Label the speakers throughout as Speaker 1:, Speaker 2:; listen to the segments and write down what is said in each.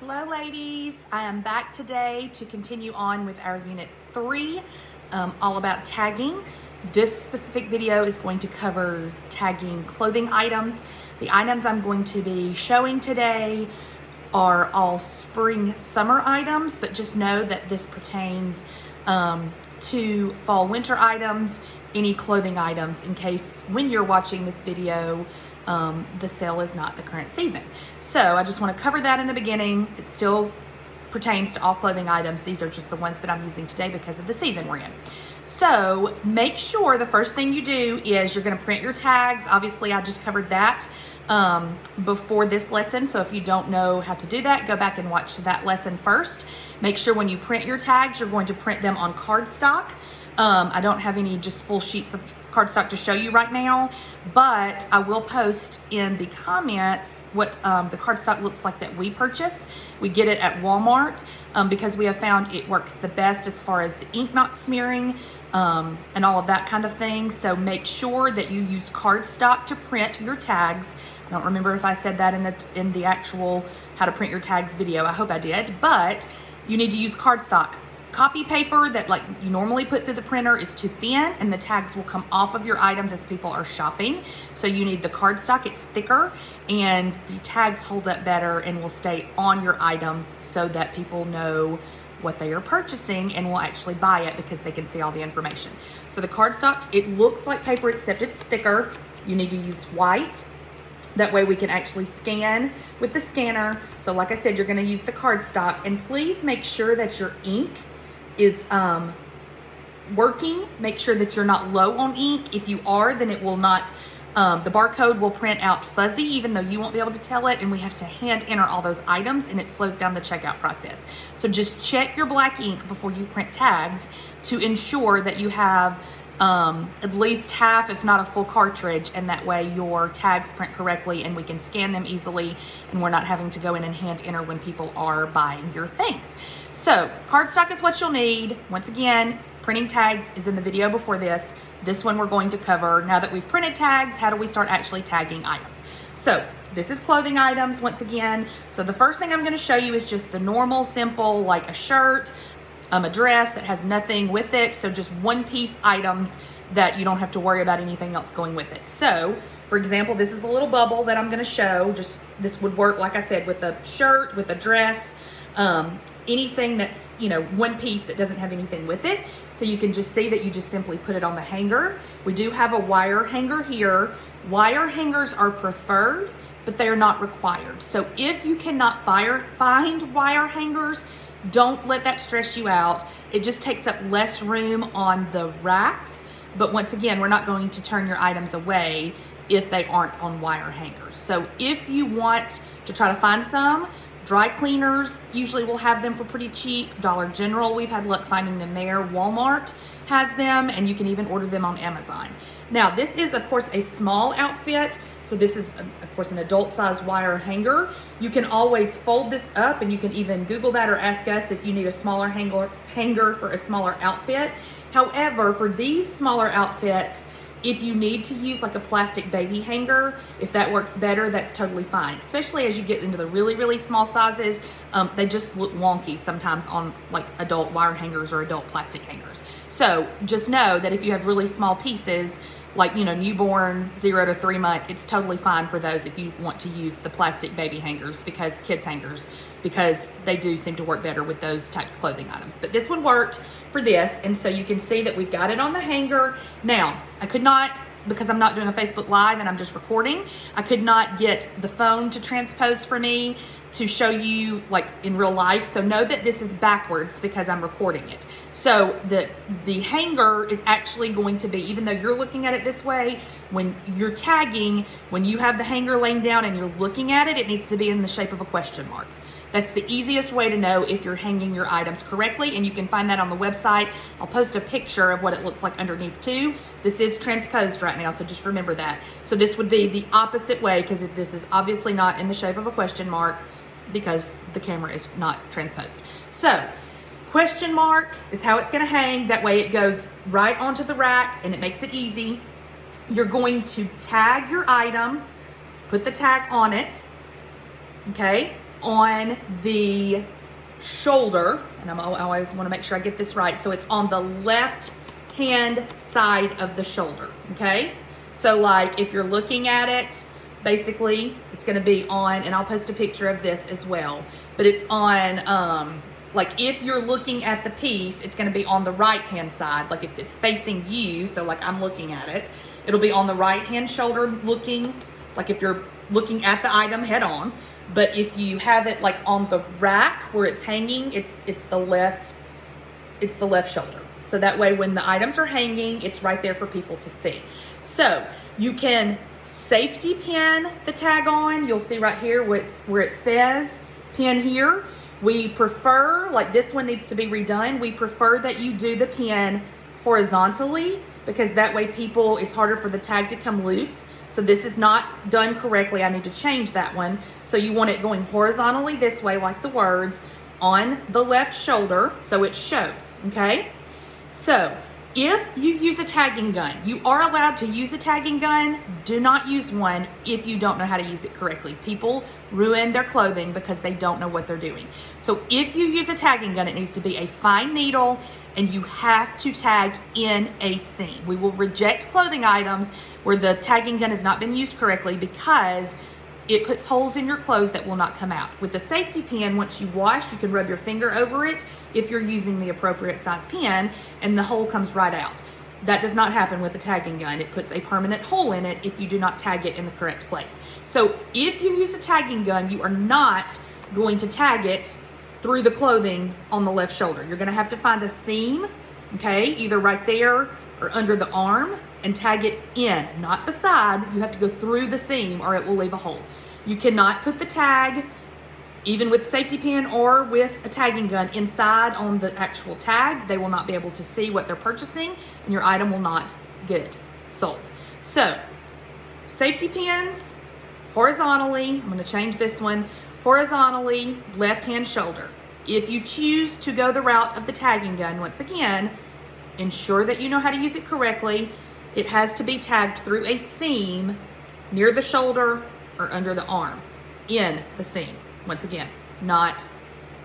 Speaker 1: Hello ladies, I am back today to continue on with our unit 3, all about tagging. This specific video is going to cover tagging clothing items. The items I'm going to be showing today are all spring summer items, but just know that this pertains to fall winter items, any clothing items, in case when you're watching this video the sale is not the current season. So I just want to cover that in the beginning. It still pertains to all clothing items. These are just the ones that I'm using today because of the season we're in. So make sure the first thing you do is you're going to print your tags. Obviously I just covered that before this lesson, so if you don't know how to do that, go back and watch that lesson first. Make sure when you print your tags, you're going to print them on cardstock. I don't have any just full sheets of cardstock to show you right now, but I will post in the comments what the cardstock looks like that we purchase. We get it at Walmart because we have found it works the best as far as the ink not smearing and all of that kind of thing. So make sure that you use cardstock to print your tags. I don't remember if I said that in the actual how to print your tags video. I hope I did, but you need to use cardstock. Copy paper that like you normally put through the printer is too thin and the tags will come off of your items as people are shopping. So you need the cardstock, it's thicker and the tags hold up better and will stay on your items so that people know what they are purchasing and will actually buy it because they can see all the information. So the cardstock, it looks like paper except it's thicker. You need to use white. That way we can actually scan with the scanner. So like I said, you're gonna use the cardstock, and please make sure that your ink is working. Make sure that you're not low on ink. If you are, then it will not, the barcode will print out fuzzy even though you won't be able to tell it, and we have to hand enter all those items and it slows down the checkout process. So just check your black ink before you print tags to ensure that you have at least half, if not a full cartridge, and that way your tags print correctly and we can scan them easily and we're not having to go in and hand enter when people are buying your things. So cardstock is what you'll need. Once again, printing tags is in the video before this. This one we're going to cover. Now that we've printed tags, how do we start actually tagging items? So this is clothing items once again. So the first thing I'm going to show you is just the normal, simple, like a shirt, a dress that has nothing with it. So just one piece items that you don't have to worry about anything else going with it. So for example, this is a little bubble that I'm going to show. Just this would work, like I said, with a shirt, with a dress, anything that's, you know, one piece that doesn't have anything with it. So you can just see that you just simply put it on the hanger. We do have a wire hanger here. Wire hangers are preferred, but they are not required. So if you cannot find wire hangers, don't let that stress you out. It just takes up less room on the racks. But once again, we're not going to turn your items away if they aren't on wire hangers. So if you want to try to find some, dry cleaners usually will have them for pretty cheap. Dollar General, we've had luck finding them there. Walmart has them, and you can even order them on Amazon. Now, this is, of course, a small outfit. So this is, of course, an adult size wire hanger. You can always fold this up, and you can even Google that or ask us if you need a smaller hanger for a smaller outfit. However, for these smaller outfits, if you need to use like a plastic baby hanger, if that works better, that's totally fine. Especially as you get into the really, really small sizes, they just look wonky sometimes on like adult wire hangers or adult plastic hangers. So just know that if you have really small pieces, like, you know, newborn 0 to 3 month, it's totally fine for those if you want to use the plastic baby hangers, because kids hangers, because they do seem to work better with those types of clothing items. But this one worked for this, and so you can see that we've got it on the hanger. Now, I could not, because I'm not doing a Facebook Live and I'm just recording, I could not get the phone to transpose for me to show you like in real life. So know that this is backwards because I'm recording it. So the hanger is actually going to be, even though you're looking at it this way, when you're tagging, when you have the hanger laying down and you're looking at it, it needs to be in the shape of a question mark. That's the easiest way to know if you're hanging your items correctly, and you can find that on the website. I'll post a picture of what it looks like underneath too. This is transposed right now, so just remember that. So this would be the opposite way, because this is obviously not in the shape of a question mark because the camera is not transposed. So question mark is how it's gonna hang. That way it goes right onto the rack and it makes it easy. You're going to tag your item, put the tag on it, okay? on the shoulder, and I always want to make sure I get this right. So it's on the left hand side of the shoulder, okay? So like if you're looking at it, basically it's going to be on, and I'll post a picture of this as well, but it's on, like if you're looking at the piece, it's going to be on the right hand side. Like if it's facing you, so like I'm looking at it, it'll be on the right hand shoulder looking, like if you're looking at the item head on. But if you have it like on the rack where it's hanging, it's the left shoulder. So that way when the items are hanging, it's right there for people to see. So you can safety pin the tag on. You'll see right here where it says pin here. We prefer, like this one needs to be redone, we prefer that you do the pin horizontally, because that way people, it's harder for the tag to come loose. So this is not done correctly. I need to change that one. So you want it going horizontally this way, like the words, on the left shoulder, so it shows, okay? So if you use a tagging gun, you are allowed to use a tagging gun. Do not use one if you don't know how to use it correctly. People ruin their clothing because they don't know what they're doing. So if you use a tagging gun, it needs to be a fine needle, and you have to tag in a seam. We will reject clothing items where the tagging gun has not been used correctly because it puts holes in your clothes that will not come out. With the safety pin, once you wash, you can rub your finger over it if you're using the appropriate size pin, and the hole comes right out. That does not happen with the tagging gun. It puts a permanent hole in it if you do not tag it in the correct place. So if you use a tagging gun, you are not going to tag it through the clothing on the left shoulder. You're gonna have to find a seam, okay, either right there or under the arm, and tag it in, not beside. You have to go through the seam or it will leave a hole. You cannot put the tag, even with safety pin or with a tagging gun, inside on the actual tag. They will not be able to see what they're purchasing, and your item will not get sold. So, safety pins, horizontally, I'm gonna change this one, horizontally, left hand shoulder. If you choose to go the route of the tagging gun, once again, ensure that you know how to use it correctly. It has to be tagged through a seam near the shoulder or under the arm, in the seam. Once again, not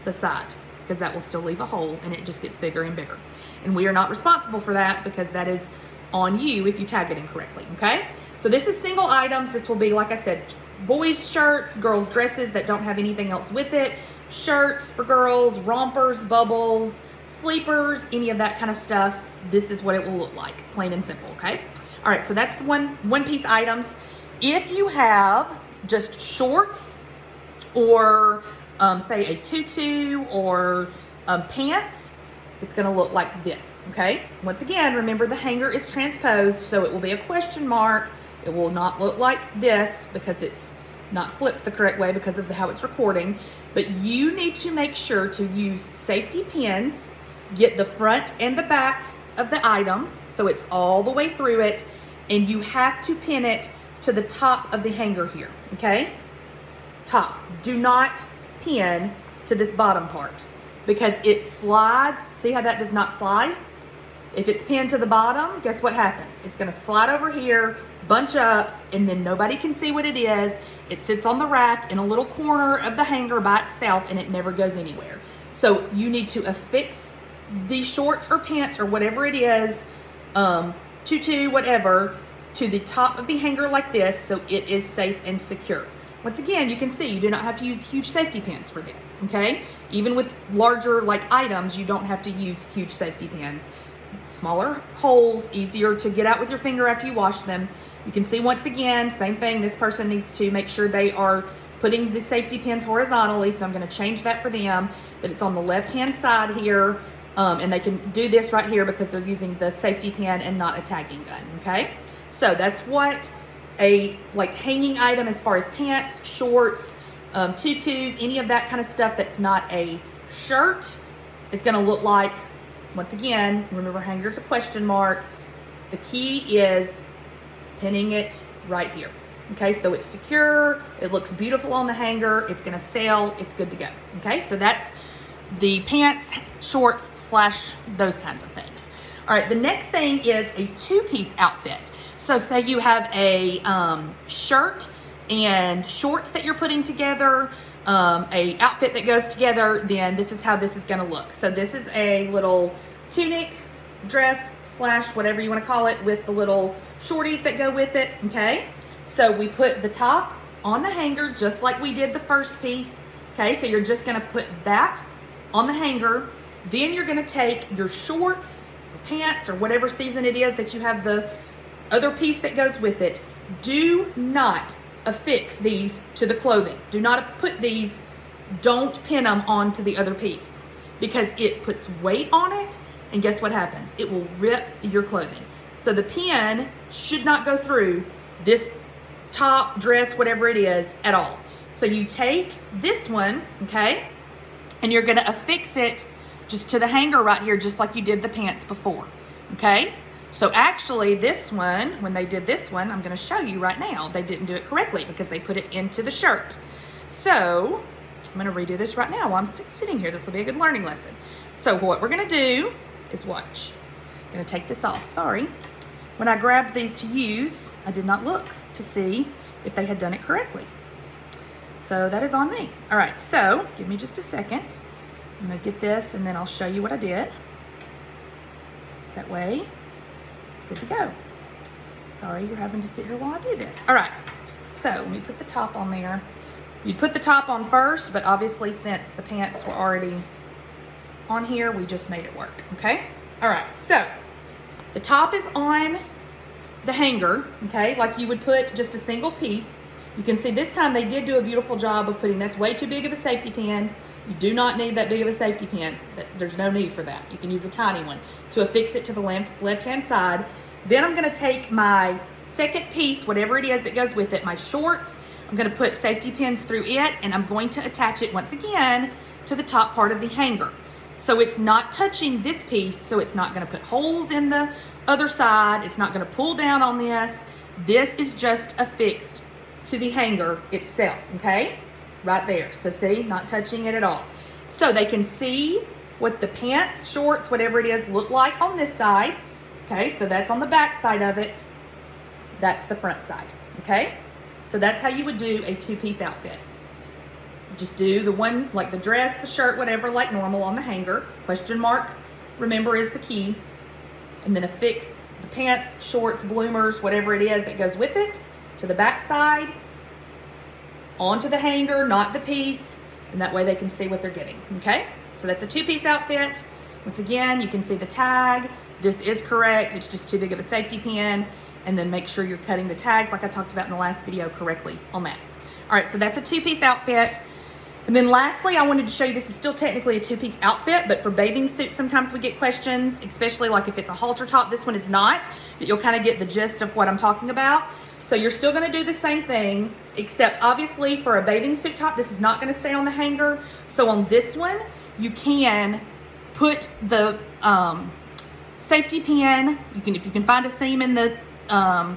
Speaker 1: the side, because that will still leave a hole and it just gets bigger and bigger. And we are not responsible for that because that is on you if you tag it incorrectly, okay? So this is single items. This will be, like I said, boys' shirts, girls' dresses that don't have anything else with it, shirts for girls, rompers, bubbles, sleepers, any of that kind of stuff. This is what it will look like, plain and simple, okay? All right, so that's the one piece items. If you have just shorts or say a tutu or pants, it's gonna look like this, okay? Once again, remember the hanger is transposed, so it will be a question mark. It will not look like this because it's not flipped the correct way because of how it's recording. But you need to make sure to use safety pins, get the front and the back of the item so it's all the way through it, and you have to pin it to the top of the hanger here, okay? Top. Do not pin to this bottom part because it slides. See how that does not slide? If it's pinned to the bottom, guess what happens? It's gonna slide over here, bunch up, and then nobody can see what it is. It sits on the rack in a little corner of the hanger by itself, and it never goes anywhere. So you need to affix the shorts or pants or whatever it is, tutu, whatever, to the top of the hanger like this so it is safe and secure. Once again, you can see you do not have to use huge safety pins for this, okay? Even with larger like items, you don't have to use huge safety pins. Smaller holes, easier to get out with your finger after you wash them. You can see once again, same thing, this person needs to make sure they are putting the safety pins horizontally, so I'm gonna change that for them, but it's on the left-hand side here, and they can do this right here because they're using the safety pin and not a tagging gun, okay? So that's what a like hanging item as far as pants, shorts, tutus, any of that kind of stuff that's not a shirt, it's gonna look like. Once again, remember hanger's a question mark. The key is pinning it right here. Okay, so it's secure, it looks beautiful on the hanger, it's gonna sell, it's good to go. Okay, so that's the pants, shorts, / those kinds of things. All right, the next thing is a two-piece outfit. So say you have a shirt and shorts that you're putting together, a outfit that goes together, then this is how this is gonna look. So this is a little tunic, dress, slash whatever you wanna call it, with the little shorties that go with it, okay? So we put the top on the hanger just like we did the first piece, okay? So you're just gonna put that on the hanger. Then you're gonna take your shorts or pants or whatever season it is that you have the other piece that goes with it. Do not affix these to the clothing. Do not put these, don't pin them onto the other piece, because it puts weight on it, and guess what happens? It will rip your clothing. So the pin should not go through this top, dress, whatever it is at all. So you take this one, okay, and you're gonna affix it just to the hanger right here, just like you did the pants before, okay? So actually this one, when they did this one, I'm gonna show you right now, they didn't do it correctly because they put it into the shirt. So I'm gonna redo this right now while I'm sitting here. This will be a good learning lesson. So what we're gonna do is watch. I'm gonna take this off, sorry. When I grabbed these to use, I did not look to see if they had done it correctly. So that is on me. All right, so give me just a second. I'm gonna get this and then I'll show you what I did. That way, it's good to go. Sorry, you're having to sit here while I do this. All right, so let me put the top on there. You'd put the top on first, but obviously since the pants were already on here, we just made it work, okay? All right, so the top is on the hanger, okay, like you would put just a single piece. You can see this time they did do a beautiful job of putting, that's way too big of a safety pin. You do not need that big of a safety pin. There's no need for that. You can use a tiny one to affix it to the left-hand side. Then I'm gonna take my second piece, whatever it is that goes with it, my shorts, I'm gonna put safety pins through it, and I'm going to attach it once again to the top part of the hanger. So it's not touching this piece, so it's not gonna put holes in the other side. It's not gonna pull down on this. This is just affixed to the hanger itself, okay? Right there. So see, not touching it at all. So they can see what the pants, shorts, whatever it is, look like on this side. Okay, so that's on the back side of it. That's the front side, okay? So that's how you would do a two-piece outfit. Just do the one, like the dress, the shirt, whatever, like normal on the hanger. Question mark, remember, is the key. And then affix the pants, shorts, bloomers, whatever it is that goes with it, to the back side, onto the hanger, not the piece, and that way they can see what they're getting, okay? So that's a two-piece outfit. Once again, you can see the tag. This is correct, it's just too big of a safety pin, and then make sure you're cutting the tags like I talked about in the last video correctly on that. All right, so that's a two-piece outfit. And then lastly, I wanted to show you, this is still technically a two-piece outfit, but for bathing suits, sometimes we get questions, especially like if it's a halter top. This one is not, but you'll kind of get the gist of what I'm talking about. So you're still gonna do the same thing, except obviously for a bathing suit top, this is not gonna stay on the hanger. So on this one, you can put the safety pin, if you can find a seam in the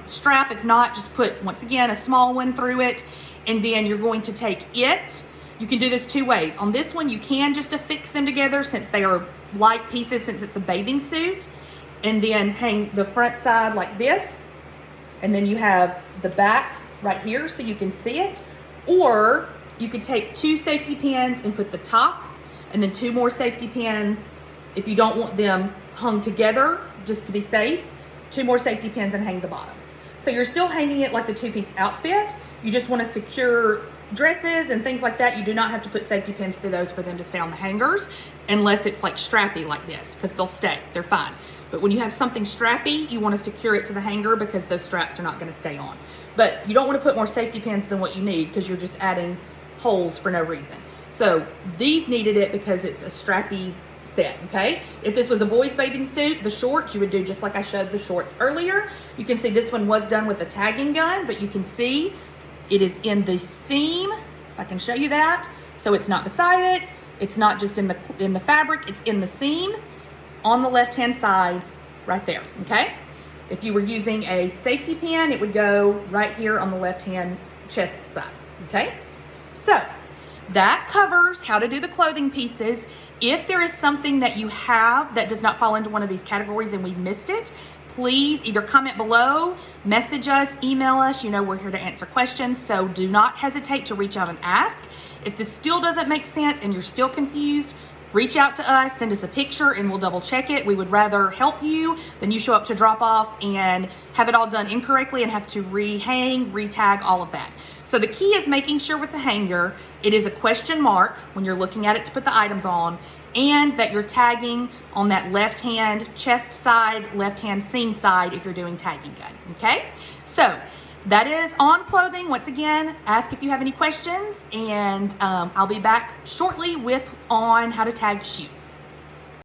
Speaker 1: strap. If not, just put, once again, a small one through it, and then you're going to take it. You can do this two ways. On this one, you can just affix them together since they are light pieces, since it's a bathing suit, and then hang the front side like this, and then you have the back right here so you can see it. Or you could take two safety pins and put the top, and then two more safety pins if you don't want them hung together, just to be safe, two more safety pins and hang the bottoms. So you're still hanging it like the two-piece outfit. You just want to secure dresses and things like that. You do not have to put safety pins through those for them to stay on the hangers, unless it's like strappy like this, because they'll stay, they're fine. But when you have something strappy, you want to secure it to the hanger because those straps are not going to stay on. But you don't want to put more safety pins than what you need, because you're just adding holes for no reason. So these needed it because it's a strappy set, okay? If this was a boy's bathing suit, the shorts, you would do just like I showed the shorts earlier. You can see this one was done with the tagging gun, but you can see it is in the seam, if I can show you that. So it's not beside it, it's not just in the fabric, it's in the seam on the left-hand side right there, okay? If you were using a safety pin, it would go right here on the left-hand chest side, okay? So that covers how to do the clothing pieces. If there is something that you have that does not fall into one of these categories and we missed it, please either comment below, message us, email us. You know, we're here to answer questions, so do not hesitate to reach out and ask. If this still doesn't make sense and you're still confused, reach out to us, send us a picture, and we'll double check it. We would rather help you than you show up to drop off and have it all done incorrectly and have to re-hang, re-tag, all of that. So the key is making sure with the hanger, it is a question mark when you're looking at it to put the items on, and that you're tagging on that left-hand chest side, left-hand seam side if you're doing tagging gun, okay? So that is on clothing. Once again, ask if you have any questions, and I'll be back shortly on how to tag shoes.